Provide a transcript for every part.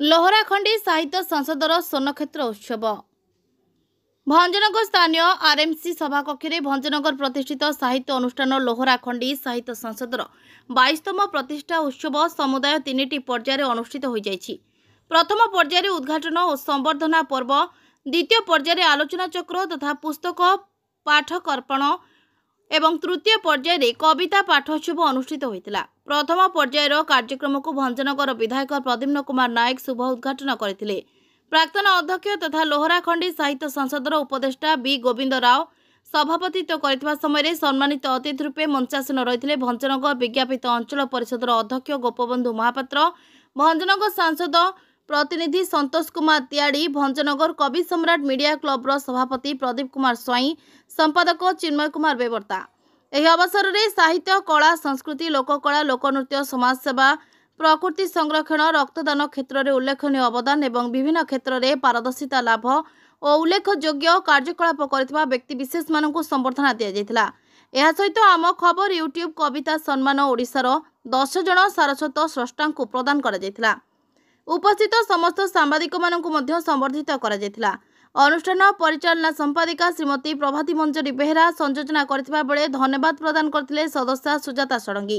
लोहराखंडी साहित्य संसदर स्वर्णक्षेत्र उत्सव भंजनगर स्थानीय आरएमसी सभाकक्ष में भंजनगर प्रतिष्ठित साहित्य अनुष्ठान लोहराखंडी साहित्य संसदर 22तम प्रतिष्ठा उत्सव समुदाय 3टी पर्यायर अनुष्ठित हो जाइछि। प्रथम पर्यायर उद्घाटन और संबर्धना पर्व, द्वितीय पर्यायर आलोचना चक्र तथा पुस्तक पाठक अर्पण एवं तृतीय पर्यायर कविता पाठोत्सव अनुष्ठित होता। प्रथम पर्यायर कार्यक्रम को भंजनगर विधायक प्रद्युम्न कुमार नायक शुभ उद्घाटन करथिले। प्राक्तन अध्यक्ष तथा लोहराखंडी साहित्य संसदर उपदेष्टा बी गोविंद राव सभापतित्व करथिबा समय सम्मानित अतिथि रूपे मंचासीन रहिथिले भंजनगर विज्ञापित अंचल परिषदर अध्यक्ष गोपबंधु महापात्र, भंजनगर सांसद प्रतिनिधि संतोष कुमार त्याड़ी, भंजनगर कवि सम्राट मीडिया क्लब सभापति प्रदीप कुमार स्वाई, संपादक चिन्मय कुमार बेवर्ता। यह अवसर में साहित्य, कला, संस्कृति, लोककला, लोकनृत्य, समाजसेवा, प्रकृति संरक्षण, रक्तदान क्षेत्र में उल्लेखनीय अवदान एवं विभिन्न क्षेत्र में पारदर्शिता लाभ और उल्लेखयोग्य कार्यकलाप करथिबा व्यक्तिविशेष मानकु संबर्धना दिया जायतिला। यह सहित आम खबर यूट्यूब कविता सम्मान ओडिशार 10 जन सारस्वत स्रष्टांकु प्रदान करा जायतिला। उपस्थित समस्त सांबादिक मानकु मध्य संबर्धित करा जायतिला। अनुष्ठान परिचालना संपादिका श्रीमती प्रभाती मंजरी बेहरा संयोजना करथिबा बेले धन्यवाद प्रदान करथिले सदस्या सुजाता षडंगी।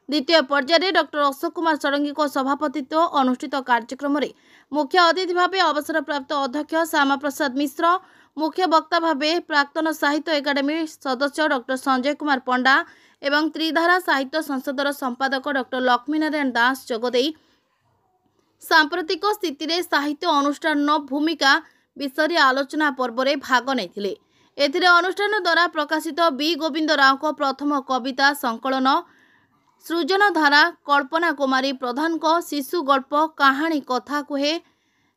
द्वितीय पर्यायर डॉक्टर अशोक कुमार षडंगी को सभापतित्व अनुष्ठित कार्यक्रम में मुख्य अतिथि भाव अवसर प्राप्त अध्यक्ष श्यामा प्रसाद मिश्र, मुख्य वक्ता भाव प्राक्तन साहित्य एकाडेमी सदस्य डॉक्टर संजय कुमार पंडा एवं त्रिधारा साहित्य संसदर संपादक डॉक्टर लक्ष्मीनारायण दास जोगदे सांप्रतिक स्थिति में साहित्य अनुष्ठान भूमिका विषय आलोचना पर्व में भाग नहीं। एथिरे अनुष्ठान द्वारा प्रकाशित बी गोविंद राव को प्रथम कविता संकलन सृजनधारा, कल्पना कुमारी प्रधान को शिशु गल्प कहानी कथा कुहे,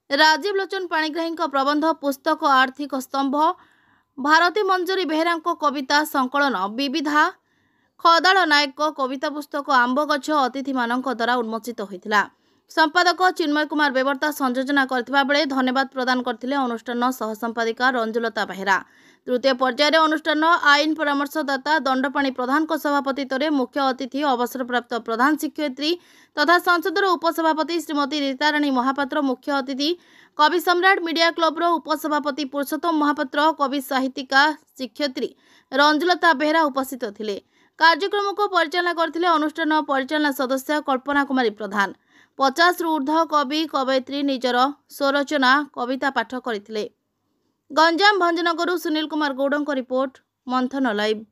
राजीव लोचन पाणिग्राही प्रबंध पुस्तक आर्थिक स्तंभ, भारती मंजरी बेहरा कविता संकलन विविधा, खदाल नायक कविता पुस्तक आंब गछ अतिथि मानक द्वारा उन्मोचित होता। संपादक चिन्मय कुमार बेवर्ता संयोजना करथिबा बेले धन्यवाद प्रदान करथिले अनुष्ठान सह संपादिका रंजुलता बेहरा। तृतीय पर्यायर अनुष्ठान आईन परामर्शदाता दंडपाणी प्रधान को सभापतित्व मुख्य अतिथि अवसरप्राप्त प्रधान शिक्षयित्री तथा संसदर उपसभापति श्रीमती रीताराणी महापात्र, मुख्य अतिथि कवि सम्राट मीडिया क्लब उपसभापति पुरुषोत्तम महापात्र, कवि साहित्यिका शिक्षयित्री रंजुलता बेहरा उपस्थित थिले। कार्यक्रम को परिचालना करथिले अनुष्ठान परिचालना सदस्य कल्पना कुमारी प्रधान। 50 रु ऊर्ध्व कवि कवयित्री निजर स्वरचना कविता पाठ करथिले। गंजाम भंजनगरु सुनील कुमार गौड़ रिपोर्ट, मंथन लाइव।